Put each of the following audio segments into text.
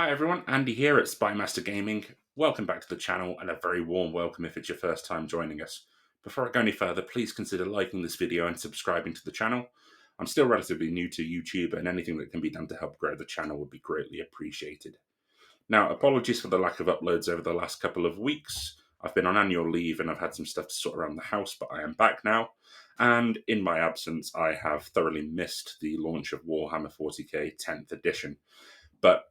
Hi everyone, Andy here at Spymaster Gaming. Welcome back to the channel and a very warm welcome if it's your first time joining us. Before I go any further, please consider liking this video and subscribing to the channel. I'm still relatively new to YouTube and anything that can be done to help grow the channel would be greatly appreciated. Now, apologies for the lack of uploads over the last couple of weeks. I've been on annual leave and I've had some stuff to sort around the house, but I am back now. And in my absence, I have thoroughly missed the launch of Warhammer 40k 10th edition. But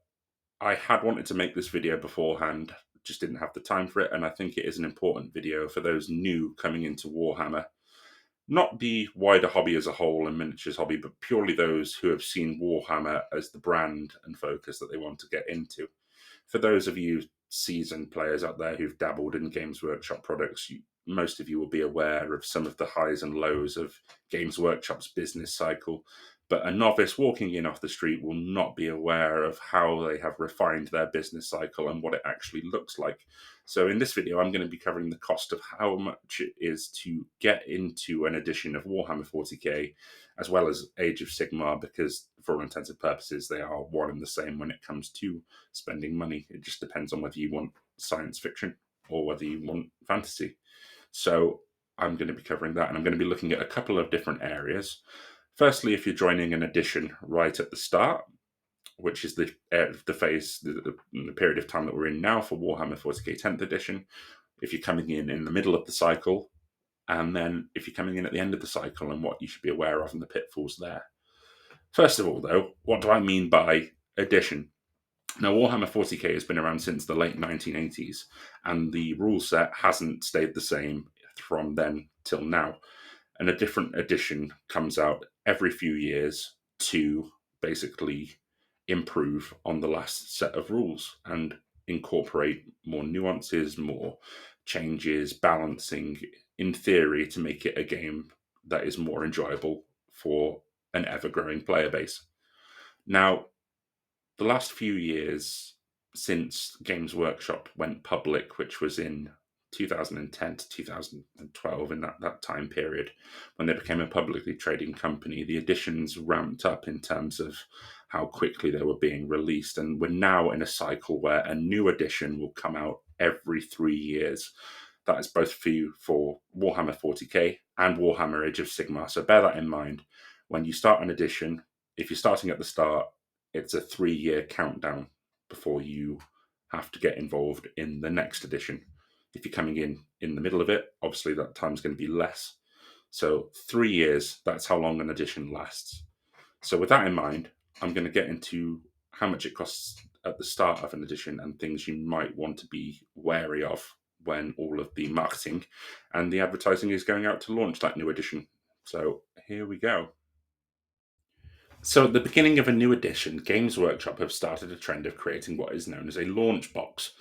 I had wanted to make this video beforehand, just didn't have the time for it, and I think it is an important video for those new coming into Warhammer. Not the wider hobby as a whole and miniatures hobby, but purely those who have seen Warhammer as the brand and focus that they want to get into. For those of you seasoned players out there who've dabbled in Games Workshop products, most of you will be aware of some of the highs and lows of Games Workshop's business cycle. But a novice walking in off the street will not be aware of how they have refined their business cycle and what it actually looks like. So in this video, I'm going to be covering the cost of how much it is to get into an edition of Warhammer 40k, as well as Age of Sigmar, because for all intents and purposes, they are one and the same when it comes to spending money. It just depends on whether you want science fiction or whether you want fantasy. So I'm going to be covering that, and I'm going to be looking at a couple of different areas. Firstly, if you're joining an edition right at the start, which is the phase, the period of time that we're in now for Warhammer 40k 10th edition. If you're coming in the middle of the cycle, and then if you're coming in at the end of the cycle, and what you should be aware of and the pitfalls there. First of all, though, what do I mean by edition? Now, Warhammer 40k has been around since the late 1980s, and the rule set hasn't stayed the same from then till now. And a different edition comes out every few years to basically improve on the last set of rules and incorporate more nuances, more changes, balancing, in theory, to make it a game that is more enjoyable for an ever-growing player base. Now, the last few years since Games Workshop went public, which was in 2010 to 2012, in that time period, when they became a publicly trading company, the editions ramped up in terms of how quickly they were being released. And we're now in a cycle where a new edition will come out every 3 years. That is both for Warhammer 40k and Warhammer Age of Sigmar. So bear that in mind. When you start an edition, if you're starting at the start, it's a 3-year countdown before you have to get involved in the next edition. If you're coming in the middle of it, obviously that time's going to be less. So 3 years, that's how long an edition lasts. So with that in mind, I'm going to get into how much it costs at the start of an edition and things you might want to be wary of when all of the marketing and the advertising is going out to launch that new edition. So here we go. So at the beginning of a new edition, Games Workshop have started a trend of creating what is known as a launch box.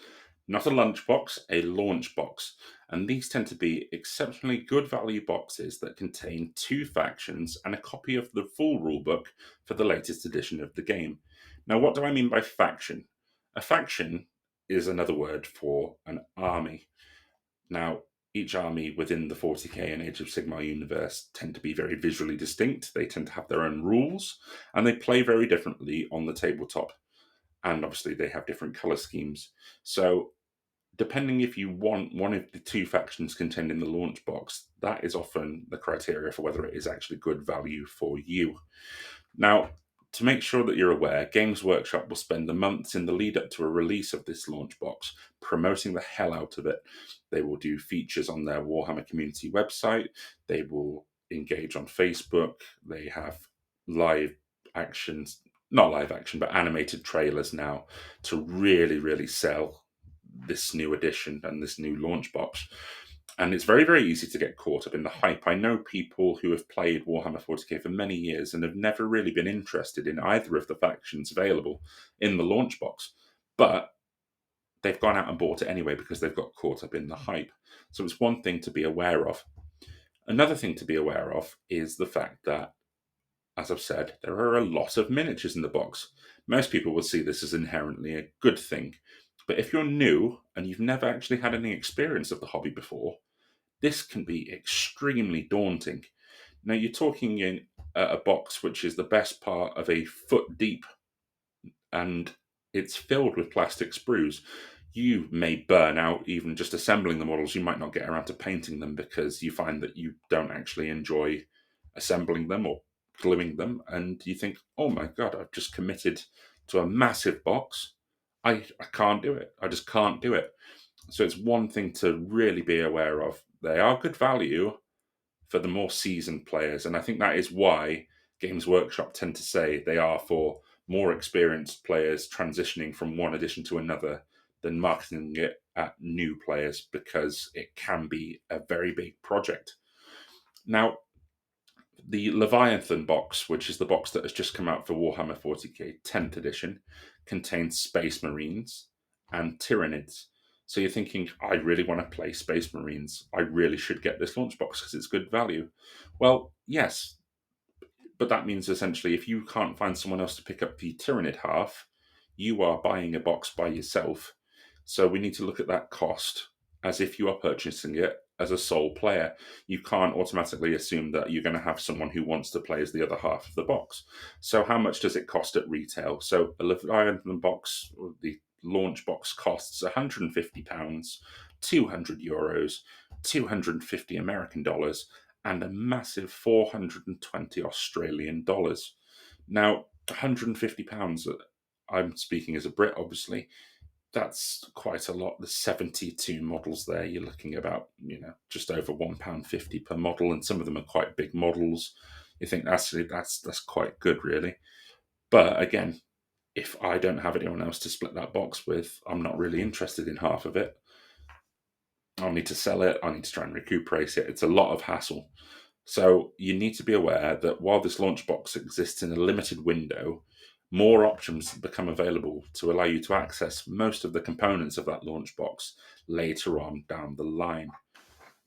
Not a lunchbox, a launch box. And these tend to be exceptionally good value boxes that contain 2 factions and a copy of the full rulebook for the latest edition of the game. Now, what do I mean by faction? A faction is another word for an army. Now, each army within the 40k and Age of Sigmar universe tend to be very visually distinct. They tend to have their own rules, and they play very differently on the tabletop. And obviously, they have different color schemes. So, depending if you want one of the 2 factions contained in the launch box, that is often the criteria for whether it is actually good value for you. Now, to make sure that you're aware, Games Workshop will spend the months in the lead up to a release of this launch box promoting the hell out of it. They will do features on their Warhammer community website. They will engage on Facebook. They have live actions, not live action, but animated trailers now to really, really sell this new edition and this new launch box. And it's very, very easy to get caught up in the hype. I know people who have played Warhammer 40k for many years and have never really been interested in either of the factions available in the launch box, but they've gone out and bought it anyway because they've got caught up in the hype. So it's one thing to be aware of. Another thing to be aware of is the fact that, as I've said, there are a lot of miniatures in the box. Most people will see this as inherently a good thing. But if you're new and you've never actually had any experience of the hobby before, this can be extremely daunting. Now, you're talking in a box which is the best part of a foot deep, and it's filled with plastic sprues. You may burn out even just assembling the models. You might not get around to painting them because you find that you don't actually enjoy assembling them or gluing them. And you think, oh my God, I've just committed to a massive box. I can't do it. I just can't do it. So it's one thing to really be aware of. They are good value for the more seasoned players. And I think that is why Games Workshop tend to say they are for more experienced players transitioning from one edition to another than marketing it at new players, because it can be a very big project. Now, the Leviathan box, which is the box that has just come out for Warhammer 40k 10th edition, contains Space Marines and Tyranids. So you're thinking, I really want to play Space Marines. I really should get this launch box because it's good value. Well, yes, but that means essentially if you can't find someone else to pick up the Tyranid half, you are buying a box by yourself. So we need to look at that cost as if you are purchasing it as a sole player. You can't automatically assume that you're going to have someone who wants to play as the other half of the box. So how much does it cost at retail? So a Leviathan box, the launch box, costs £150, €200, 250 American dollars, and a massive 420 Australian dollars. Now, £150, I'm speaking as a Brit, obviously, that's quite a lot. There's 72 models there. You're looking about, just over £1.50 per model, and some of them are quite big models. You think actually that's quite good, really. But again, if I don't have anyone else to split that box with, I'm not really interested in half of it. I'll need to sell it. I need to try and recuperate it. It's a lot of hassle. So you need to be aware that while this launch box exists in a limited window, more options become available to allow you to access most of the components of that launch box later on down the line.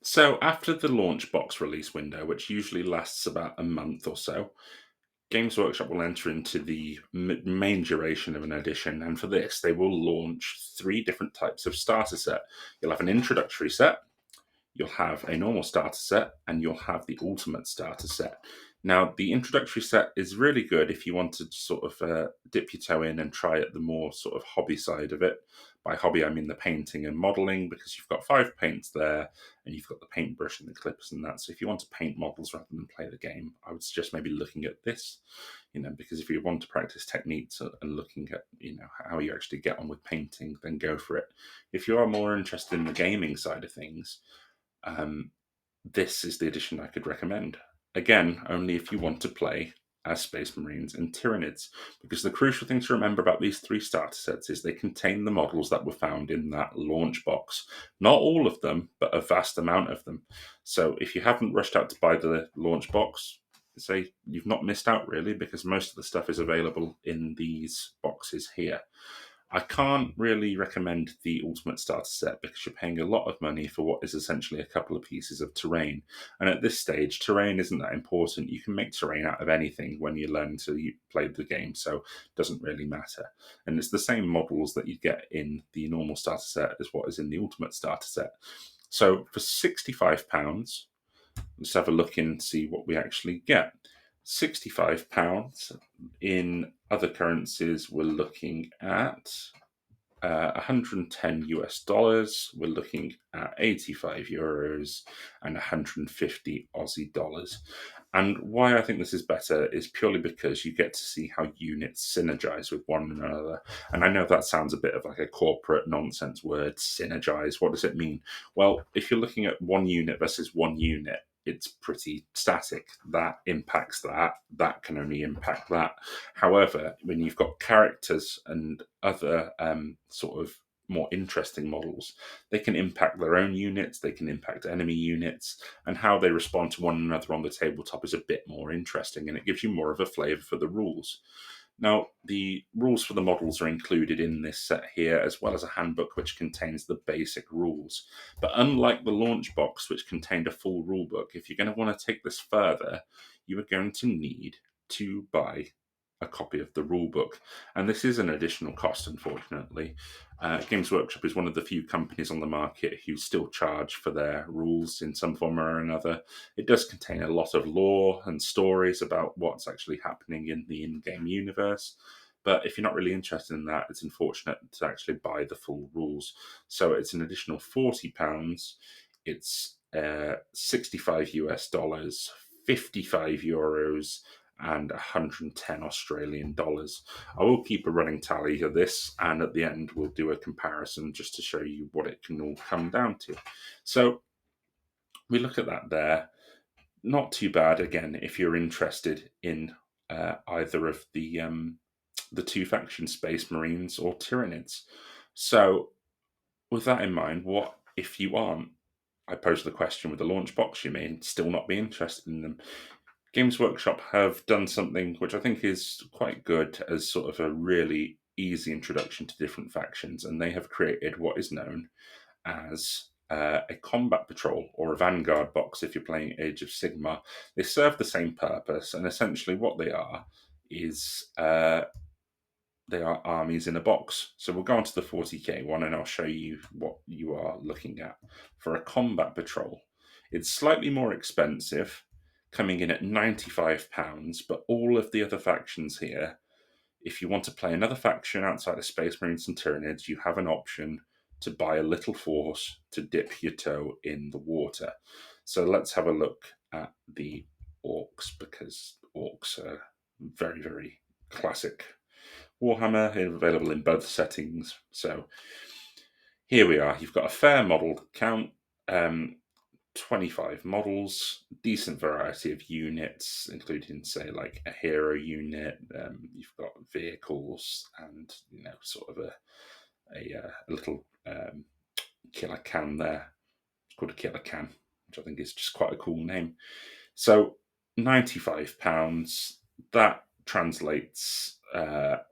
So after the launch box release window, which usually lasts about a month or so, Games Workshop will enter into the main duration of an edition, and for this, they will launch 3 different types of starter set. You'll have an introductory set, you'll have a normal starter set, and you'll have the ultimate starter set. Now, the introductory set is really good if you want to sort of dip your toe in and try at the more sort of hobby side of it. By hobby, I mean the painting and modelling, because you've got 5 paints there, and you've got the paintbrush and the clippers and that. So if you want to paint models rather than play the game, I would suggest maybe looking at this, because if you want to practice techniques and looking at, how you actually get on with painting, then go for it. If you are more interested in the gaming side of things, this is the edition I could recommend. Again, only if you want to play as Space Marines and Tyranids, because the crucial thing to remember about these 3 starter sets is they contain the models that were found in that launch box. Not all of them, but a vast amount of them. So if you haven't rushed out to buy the launch box, say you've not missed out really, because most of the stuff is available in these boxes here. I can't really recommend the Ultimate Starter set because you're paying a lot of money for what is essentially a couple of pieces of terrain. And at this stage, terrain isn't that important. You can make terrain out of anything when you learn to play the game, so it doesn't really matter. And it's the same models that you get in the normal starter set as what is in the Ultimate Starter set. So for £65, let's have a look in and see what we actually get. £65 in other currencies, we're looking at 110 US dollars, we're looking at 85 euros and 150 Aussie dollars. And why I think this is better is purely because you get to see how units synergize with one another. And I know that sounds a bit of like a corporate nonsense word, synergize. What does it mean? Well, if you're looking at one unit versus one unit, it's pretty static. That impacts that. That can only impact that. However, when you've got characters and other sort of more interesting models, they can impact their own units, they can impact enemy units, and how they respond to one another on the tabletop is a bit more interesting, and it gives you more of a flavour for the rules. Now, the rules for the models are included in this set here, as well as a handbook which contains the basic rules. But unlike the launch box, which contained a full rulebook, if you're going to want to take this further, you are going to need to buy a copy of the rulebook. And this is an additional cost, unfortunately. Games Workshop is one of the few companies on the market who still charge for their rules in some form or another. It does contain a lot of lore and stories about what's actually happening in the in-game universe, But if you're not really interested in that, it's unfortunate to actually buy the full rules. So it's an additional £40. It's 65 US dollars, 55 euros, and 110 Australian dollars. I will keep a running tally of this, and at the end we'll do a comparison just to show you what it can all come down to. So we look at that there. Not too bad, again, if you're interested in either of the two factions, Space Marines or Tyranids. So with that in mind, what if you aren't? I posed the question with the launch box, you may still not be interested in them. Games Workshop have done something which I think is quite good as sort of a really easy introduction to different factions, and they have created what is known as a combat patrol or a Vanguard box if you're playing Age of Sigmar. They serve the same purpose, and essentially what they are is they are armies in a box. So we'll go on to the 40k one and I'll show you what you are looking at. For a combat patrol, it's slightly more expensive, coming in at £95, but all of the other factions here, if you want to play another faction outside of Space Marines and Tyranids, you have an option to buy a little force to dip your toe in the water. So let's have a look at the orcs, because orcs are very, very classic Warhammer, available in both settings. So here we are. You've got a fair model count, 25 models, decent variety of units, including, say, like a hero unit. You've got vehicles and, sort of a little killer can there. It's called a killer can, which I think is just quite a cool name. So £95, that translates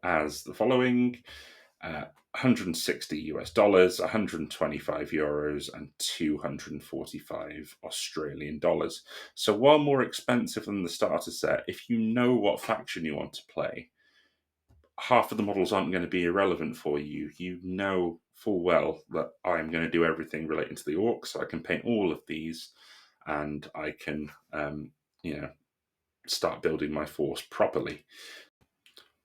as the following: 160 US dollars, 125 euros, and 245 Australian dollars. So while more expensive than the starter set, if you know what faction you want to play, half of the models aren't going to be irrelevant for you. You know full well that I'm going to do everything relating to the orcs, so I can paint all of these, and I can, start building my force properly.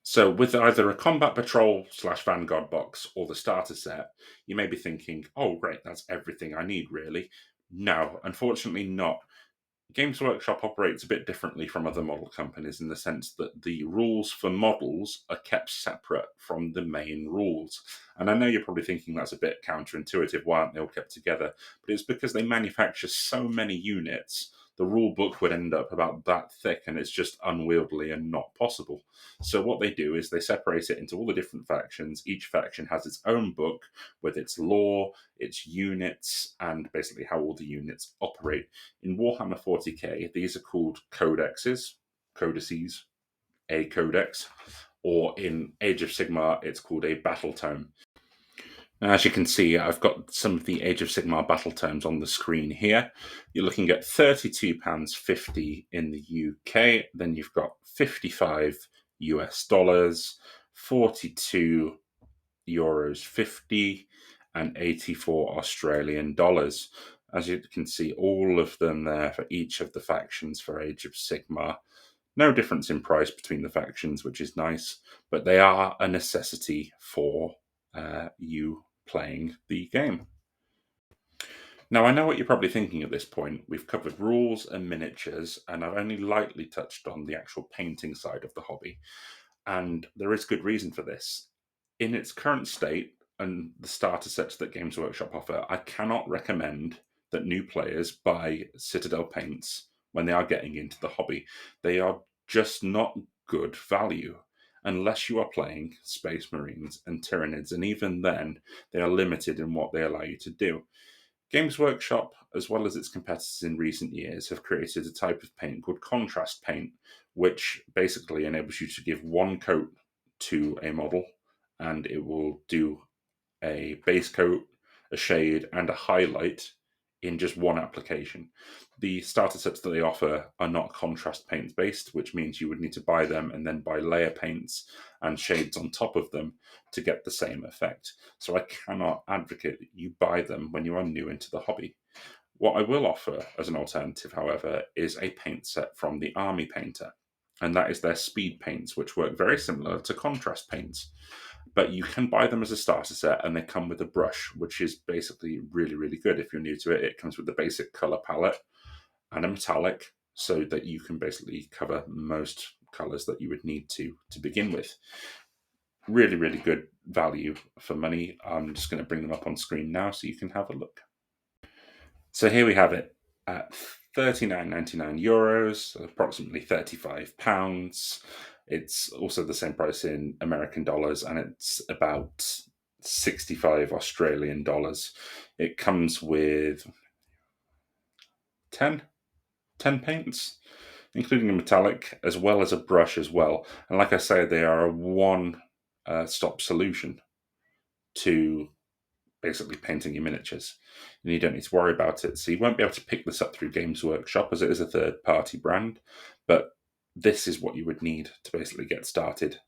So with either a combat patrol / Vanguard box or the starter set, you may be thinking, oh, great, that's everything I need, really. No, unfortunately not. Games Workshop operates a bit differently from other model companies in the sense that the rules for models are kept separate from the main rules. And I know you're probably thinking that's a bit counterintuitive. Why aren't they all kept together? But it's because they manufacture so many units, the rule book would end up about that thick, and it's just unwieldy and not possible. So what they do is they separate it into all the different factions. Each faction has its own book with its lore, its units, and basically how all the units operate. In Warhammer 40k, these are called codexes, a codex, or in Age of Sigmar, it's called a battletome. Now, as you can see, I've got some of the Age of Sigmar battletomes on the screen here. You're looking at £32.50 in the UK, then you've got 55 US dollars, 42 euros 50, and 84 Australian dollars. As you can see, all of them there for each of the factions for Age of Sigmar. No difference in price between the factions, which is nice, but they are a necessity for you playing the game. Now, I know what you're probably thinking at this point. We've covered rules and miniatures, and I've only lightly touched on the actual painting side of the hobby. And there is good reason for this. In its current state, and the starter sets that Games Workshop offer, I cannot recommend that new players buy Citadel paints when they are getting into the hobby. They are just not good value unless you are playing Space Marines and Tyranids, and even then, they are limited in what they allow you to do. Games Workshop, as well as its competitors in recent years, have created a type of paint called contrast paint, which basically enables you to give one coat to a model, and it will do a base coat, a shade, and a highlight in just one application. The starter sets that they offer are not contrast paints based, which means you would need to buy them and then buy layer paints and shades on top of them to get the same effect. So I cannot advocate that you buy them when you are new into the hobby. What I will offer as an alternative, however, is a paint set from the Army Painter. and that is their speed paints, which work very similar to contrast paints. But you can buy them as a starter set, and they come with a brush, which is basically really, really good. If you're new to it, it comes with the basic color palette and a metallic, so that you can basically cover most colors that you would need to begin with. Really, really good value for money. I'm just going to bring them up on screen now so you can have a look. So here we have it at €39.99, approximately £35. It's also the same price in American dollars, and it's about 65 Australian dollars. It comes with 10 paints, including a metallic, as well as a brush as well. And like I say, they are a one-stop solution to basically painting your miniatures, and you don't need to worry about it. So you won't be able to pick this up through Games Workshop, as it is a third-party brand, but this is what you would need to basically get started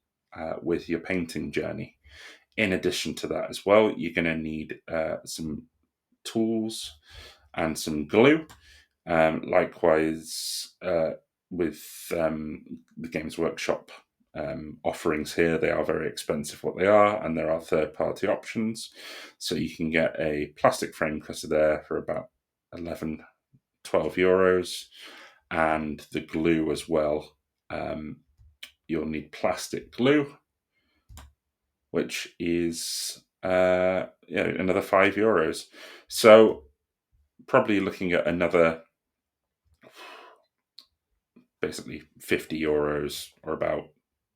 with your painting journey. In addition to that as well, you're going to need some tools and some glue. Likewise, with the Games Workshop offerings here, they are very expensive what they are, and there are third-party options. So you can get a plastic frame cutter there for about 11, 12 euros, and the glue as well. You'll need plastic glue, which is another €5. So probably looking at another basically €50, or about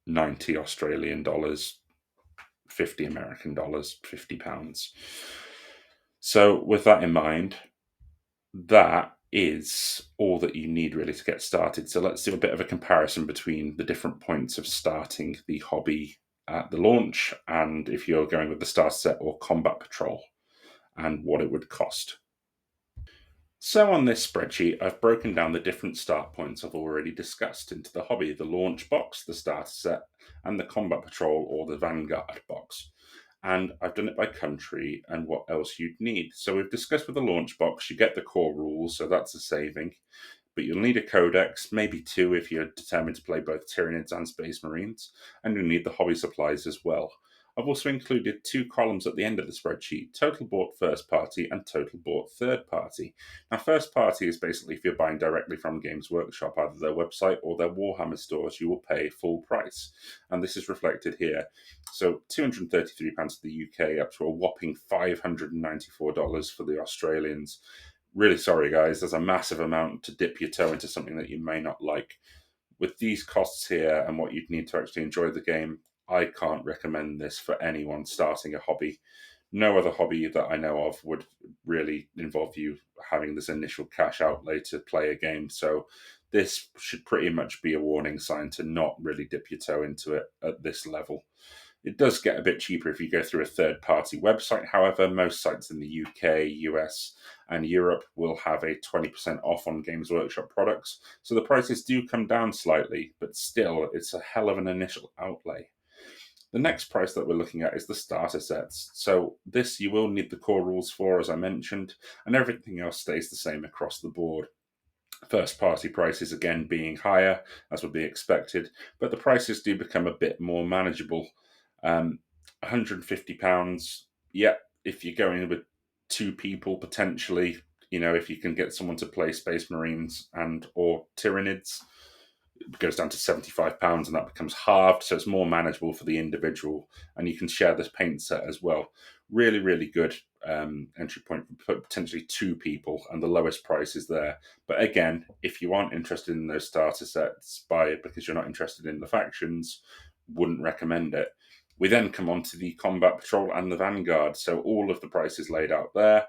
90 Australian dollars, 50 American dollars, £50. So with that in mind, that is all that you need really to get started. So let's do a bit of a comparison between the different points of starting the hobby at the launch, and if you're going with the starter set or combat patrol, and what it would cost. So on this spreadsheet, I've broken down the different start points I've already discussed into the hobby: the launch box, the starter set, and the combat patrol or the Vanguard box. And I've done it by country and what else you'd need. So we've discussed with the launch box, you get the core rules, so that's a saving. But you'll need a codex, maybe two if you're determined to play both Tyranids and Space Marines, and you'll need the hobby supplies as well. I've also included two columns at the end of the spreadsheet: total bought first party and total bought third party. Now, first party is basically if you're buying directly from Games Workshop, either their website or their Warhammer stores, you will pay full price. And this is reflected here. So £233 for the UK, up to a whopping $594 for the Australians. Really sorry, guys, there's a massive amount to dip your toe into something that you may not like. With these costs here and what you'd need to actually enjoy the game, I can't recommend this for anyone starting a hobby. No other hobby that I know of would really involve you having this initial cash outlay to play a game. So this should pretty much be a warning sign to not really dip your toe into it at this level. It does get a bit cheaper if you go through a third-party website. However, most sites in the UK, US, and Europe will have a 20% off on Games Workshop products. So the prices do come down slightly, but still, it's a hell of an initial outlay. The next price that we're looking at is the starter sets. So this you will need the core rules for, as I mentioned, and everything else stays the same across the board. First party prices again being higher, as would be expected, but the prices do become a bit more manageable. £150, yeah, if you're going with two people potentially, if you can get someone to play Space Marines and or Tyranids, it goes down to £75, and that becomes halved, so it's more manageable for the individual, and you can share this paint set as well. Really, really good entry point for potentially two people, and the lowest price is there. But again, if you aren't interested in those starter sets, buy it because you're not interested in the factions. Wouldn't recommend it. We then come on to the Combat Patrol and the Vanguard, so all of the prices laid out there.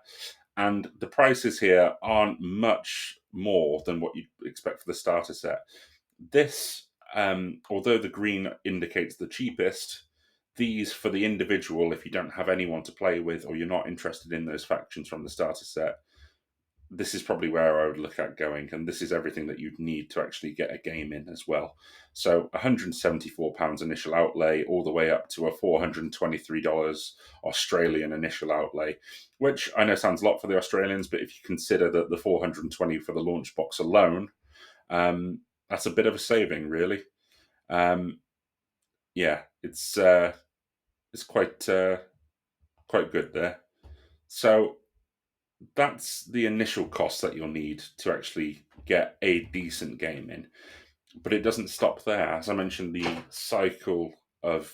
And the prices here aren't much more than what you'd expect for the starter set. This, although the green indicates the cheapest, these for the individual, if you don't have anyone to play with or you're not interested in those factions from the starter set, this is probably where I would look at going, and this is everything that you'd need to actually get a game in as well. So £174 initial outlay, all the way up to a $423 Australian initial outlay, which I know sounds a lot for the Australians, but if you consider that the $420 for the launch box alone, that's a bit of a saving, really. Yeah, it's quite quite good there. So that's the initial cost that you'll need to actually get a decent game in. But it doesn't stop there. As I mentioned, the cycle of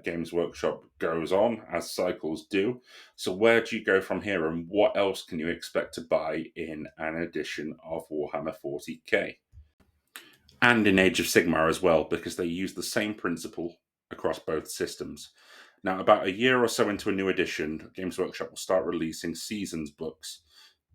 Games Workshop goes on, as cycles do. So where do you go from here, and what else can you expect to buy in an edition of Warhammer 40k? And in Age of Sigmar as well, because they use the same principle across both systems. Now, about a year or so into a new edition, Games Workshop will start releasing seasons books.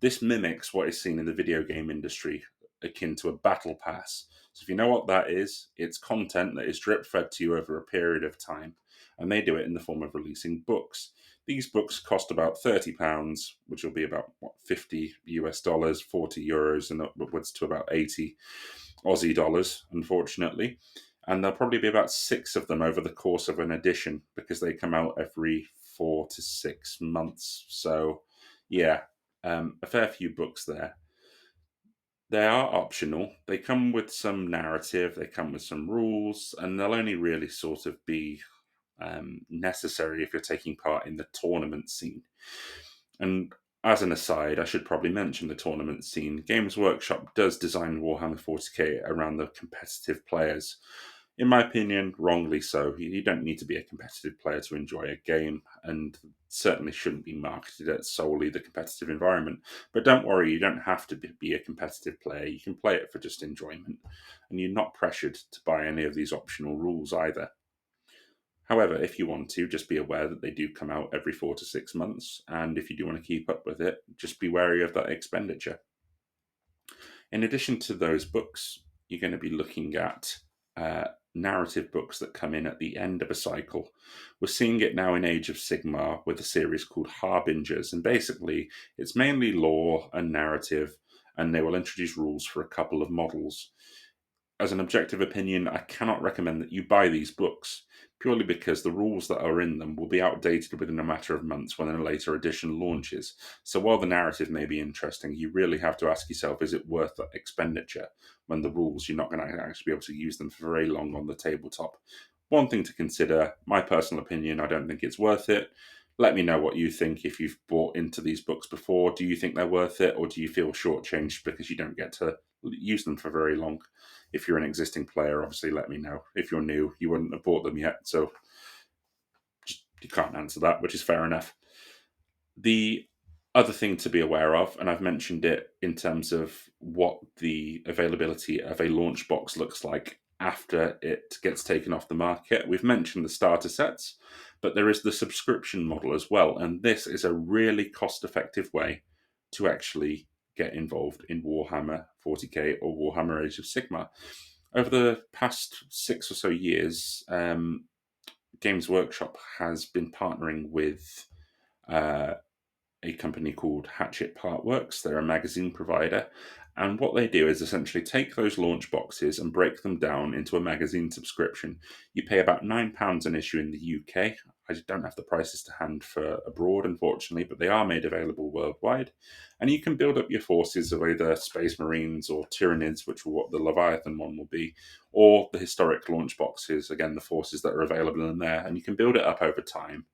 This mimics what is seen in the video game industry, akin to a battle pass. So, if you know what that is, it's content that is drip fed to you over a period of time, and they do it in the form of releasing books. These books cost about £30, which will be about 50 US dollars, 40 euros, and upwards to about 80 Aussie dollars, unfortunately. And there'll probably be about 6 of them over the course of an edition because they come out every 4 to 6 months. So, yeah, a fair few books there. They are optional. They come with some narrative, they come with some rules, and they'll only really sort of be necessary if you're taking part in the tournament scene. And as an aside, I should probably mention the tournament scene. Games Workshop does design Warhammer 40k around the competitive players. In my opinion, wrongly so. You don't need to be a competitive player to enjoy a game, and certainly shouldn't be marketed at solely the competitive environment. But don't worry, you don't have to be a competitive player. You can play it for just enjoyment, and you're not pressured to buy any of these optional rules either. However, if you want to, just be aware that they do come out every 4 to 6 months, and if you do want to keep up with it, just be wary of that expenditure. In addition to those books, you're going to be looking at narrative books that come in at the end of a cycle. We're seeing it now in Age of Sigmar with a series called Harbingers, and basically it's mainly lore and narrative, and they will introduce rules for a couple of models. As an objective opinion, I cannot recommend that you buy these books, purely because the rules that are in them will be outdated within a matter of months when a later edition launches. So while the narrative may be interesting, you really have to ask yourself, is it worth that expenditure when the rules, you're not going to actually be able to use them for very long on the tabletop? One thing to consider, my personal opinion, I don't think it's worth it. Let me know what you think if you've bought into these books before. Do you think they're worth it, or do you feel shortchanged because you don't get to use them for very long? If you're an existing player, obviously let me know. If you're new, you wouldn't have bought them yet, so you can't answer that, which is fair enough. The other thing to be aware of, and I've mentioned it in terms of what the availability of a launch box looks like after it gets taken off the market. We've mentioned the starter sets, but there is the subscription model as well, and this is a really cost-effective way to actually get involved in Warhammer 40k or Warhammer Age of Sigmar. Over the past 6 or so years, Games Workshop has been partnering with uh, a company called Hatchet Partworks. They're a magazine provider. And what they do is essentially take those launch boxes and break them down into a magazine subscription. You pay about £9 an issue in the UK. I don't have the prices to hand for abroad, unfortunately, but they are made available worldwide. And you can build up your forces of either Space Marines or Tyranids, which will what the Leviathan one will be, or the historic launch boxes, again, the forces that are available in there. And you can build it up over time.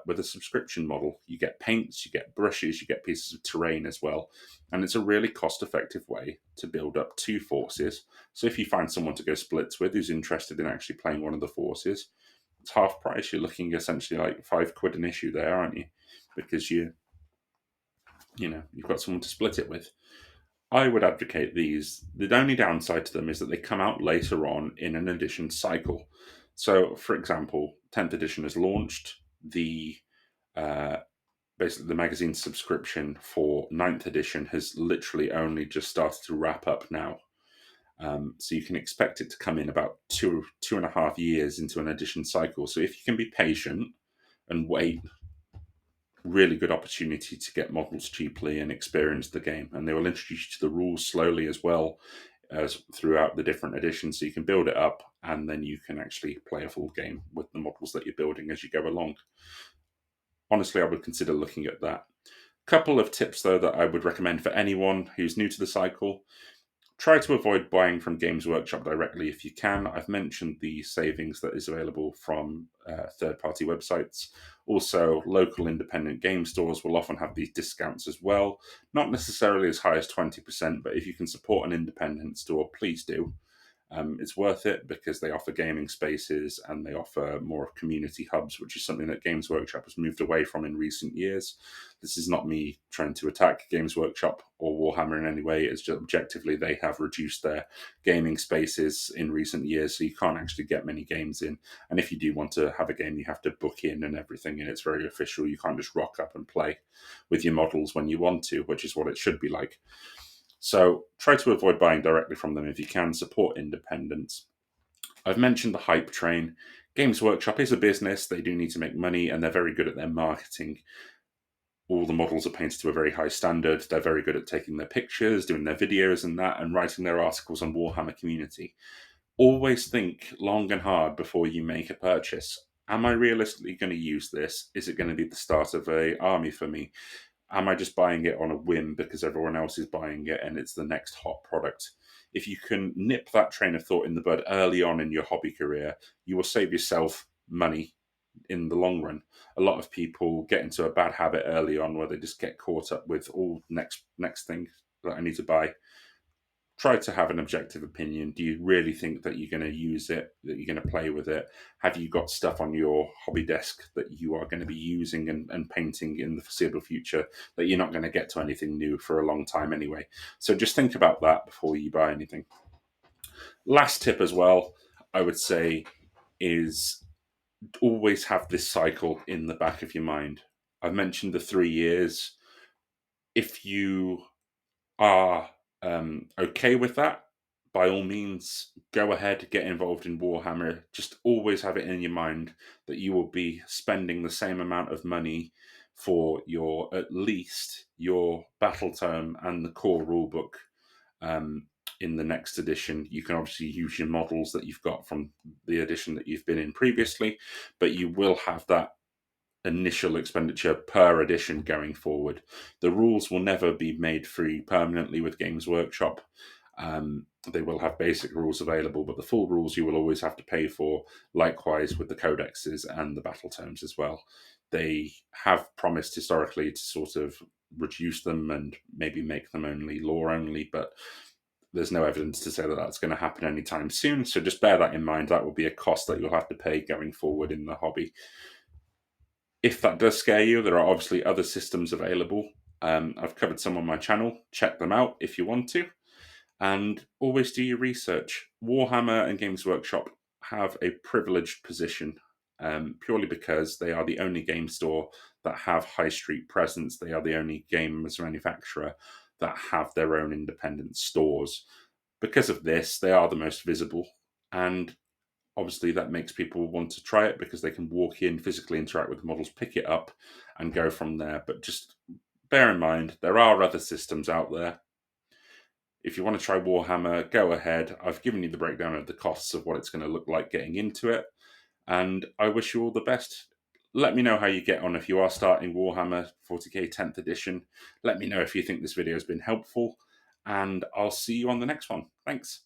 With a subscription model, you get paints, you get brushes, you get pieces of terrain as well. And it's a really cost-effective way to build up 2 forces. So if you find someone to go splits with who's interested in actually playing one of the forces, it's half price. You're looking essentially like £5 an issue there, aren't you? Because you've got someone to split it with. I would advocate these. The only downside to them is that they come out later on in an edition cycle. So, for example, 10th edition has launched. The basically the magazine subscription for 9th edition has literally only just started to wrap up now. So you can expect it to come in about 2.5 years into an edition cycle. So if you can be patient and wait, really good opportunity to get models cheaply and experience the game. And they will introduce you to the rules slowly as well as throughout the different editions. So you can build it up and then you can actually play a full game with the models that you're building as you go along. Honestly, I would consider looking at that. Couple of tips, though, that I would recommend for anyone who's new to the cycle. Try to avoid buying from Games Workshop directly if you can. I've mentioned the savings that is available from third-party websites. Also, local independent game stores will often have these discounts as well. Not necessarily as high as 20%, but if you can support an independent store, please do. It's worth it because they offer gaming spaces and they offer more community hubs, which is something that Games Workshop has moved away from in recent years. This is not me trying to attack Games Workshop or Warhammer in any way. It's just objectively they have reduced their gaming spaces in recent years, so you can't actually get many games in. And if you do want to have a game, you have to book in and everything, and it's very official. You can't just rock up and play with your models when you want to, which is what it should be like. So try to avoid buying directly from them if you can. Support independence. I've mentioned the hype train. Games Workshop is a business. They do need to make money, and they're very good at their marketing. All the models are painted to a very high standard. They're very good at taking their pictures, doing their videos and that, and writing their articles on Warhammer community. Always think long and hard before you make a purchase. Am I realistically going to use this? Is it going to be the start of an army for me? Am I just buying it on a whim because everyone else is buying it and it's the next hot product? If you can nip that train of thought in the bud early on in your hobby career, you will save yourself money in the long run. A lot of people get into a bad habit early on where they just get caught up with all next thing that I need to buy. Try to have an objective opinion. Do you really think that you're going to use it, that you're going to play with it? Have you got stuff on your hobby desk that you are going to be using and painting in the foreseeable future that you're not going to get to anything new for a long time anyway? So just think about that before you buy anything. Last tip as well, I would say, is always have this cycle in the back of your mind. I've mentioned the 3 years. If you are okay with that, by all means, go ahead, get involved in Warhammer. Just always have it in your mind that you will be spending the same amount of money for your at least your battle tome and the core rulebook. In the next edition, you can obviously use your models that you've got from the edition that you've been in previously, but you will have that initial expenditure per edition going forward. The rules will never be made free permanently with Games Workshop. They will have basic rules available, but the full rules you will always have to pay for. Likewise with the codexes and the battle tomes as well. They have promised historically to sort of reduce them and maybe make them only lore only, but there's no evidence to say that that's going to happen anytime soon. So just bear that in mind. That will be a cost that you'll have to pay going forward in the hobby. If that does scare you, there are obviously other systems available. I've covered some on my channel. Check them out if you want to. And always do your research. Warhammer and Games Workshop have a privileged position purely because they are the only game store that have high street presence. They are the only games manufacturer that have their own independent stores. Because of this, they are the most visible, and obviously that makes people want to try it because they can walk in, physically interact with the models, pick it up, and go from there. But just bear in mind, there are other systems out there. If you want to try Warhammer, go ahead. I've given you the breakdown of the costs of what it's going to look like getting into it, and I wish you all the best. Let me know how you get on if you are starting Warhammer 40k 10th edition. Let me know if you think this video has been helpful, and I'll see you on the next one. Thanks.